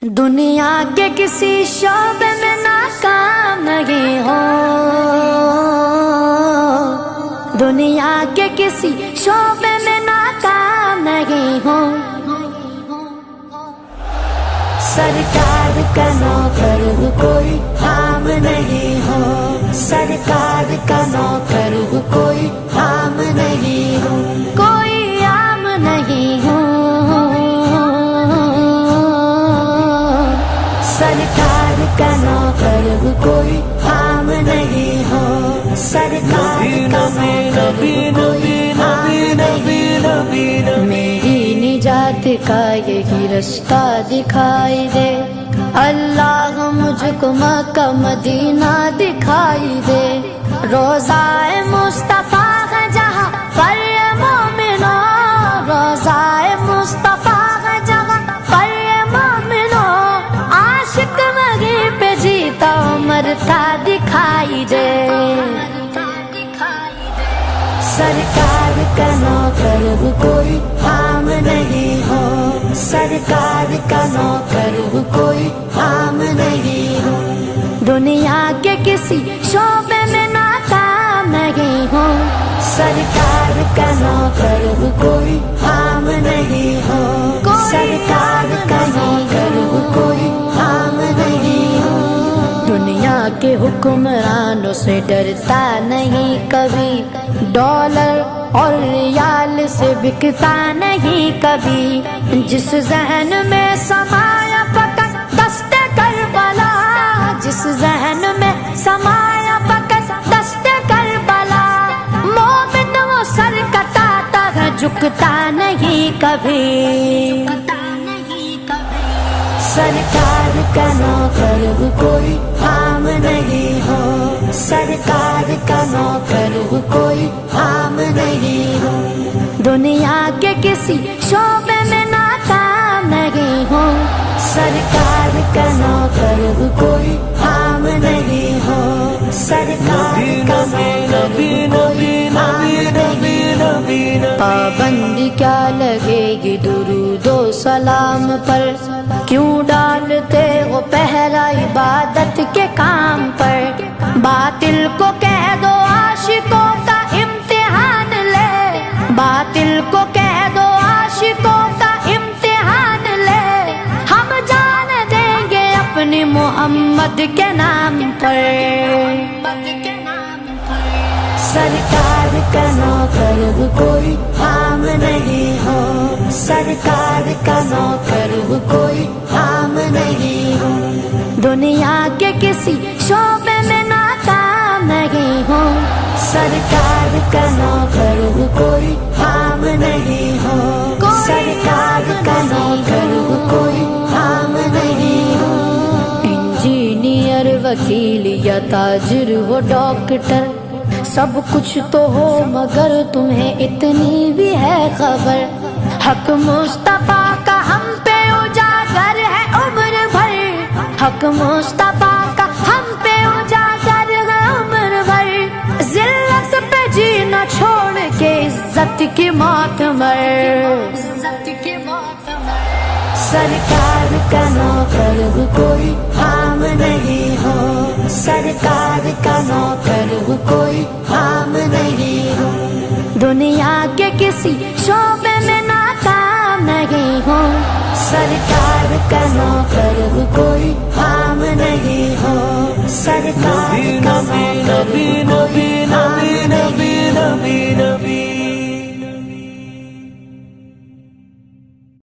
دنیا کے کسی شعبے میں ناکام نہیں ہو، دنیا کے کسی شعبے میں ناکام نہیں ہو، سرکار کا نوکر کوئی عام نہیں ہو، سرکار کا نوکر کوئی عام نہیں ہو، کوئی عام نہیں ہو، سرکار کا نوکر کوئی عام نہیں ہو، سرکار کا نوکر کوئی عام نہیں ہو، میری نجات کا یہی رستہ دکھائی دے، اللہ مجھ کو مکہ مدینہ دکھائی دے، روضہ مصطفیٰ ہے جہاں پر یہ مومنو، روضہ مصطفیٰ ہے جہاں پر یہ مومنو، عاشق وہیں پہ جیتا مرتا دکھائی دے، سرکار کا نوکر کوئی عام نہیں ہو، سرکار کا نوکر کوئی عام نہیں ہو، دنیا کے کسی شعبے میں ناکام نہیں ہو، سرکار کا نوکر کوئی عام نہیں ہو، سرکار کا نوکر کوئی عام نہیں ہو، دنیا کے حکمرانوں سے ڈرتا نہیں کبھی، ڈالر اور ریال سے بکتا نہیں کبھی، جس ذہن میں سمایا فقط دست کربلا، جس ذہن میں سمایا فقط دست کربلا، مومن وہ سر کٹاتا ہے جھکتا نہیں کبھی، سرکار کا نوکر کوئی عام نہیں ہو، سرکار کا نوکر کوئی عام نہیں ہو، دنیا کے کسی شعبے میں ناکام نہیں ہو، سرکار کا نوکر کوئی عام نہیں ہو، سرکار کا نوکر کوئی عام نہیں ہو، پابندی کیا لگے گی درود و سلام پر، کیوں ڈالتے ہو پہلا عبادت کے کام پر، باطل کو کہہ دو عاشقوں کا امتحان لے، باطل کو کہہ دو عاشقوں کا امتحان لے، ہم جان دیں گے اپنی محمد کے نام پر، سرکار کا نوکر کوئی عام نہیں ہو، سرکار کا نوکر کوئی عام نہیں ہو، دنیا کے کسی شعبے میں ناکام نہیں ہو، سرکار کا نوکر کوئی عام نہیں ہو، سرکار کا نوکر کوئی عام نہیں ہو، انجینئر وکیل یا تاجر ہو ڈاکٹر، سب کچھ تو ہو مگر تمہیں اتنی بھی ہے خبر، حق مصطفیٰ کا ہم پہ اجاگر ہے عمر بھر، حق مصطفیٰ کا ہم پہ اجاگر ہے عمر بھر، ذلت پہ جینا چھوڑ کے عزت کی موت مر، سرکار کا نوکر کوئی عام نہیں ہو، سرکار کا نوکر کوئی عام نہیں ہو، دنیا کے کسی شعبے میں ناکام نہیں ہو، سرکار کا نوکر کوئی عام نہیں ہو، سرکار کا نوکر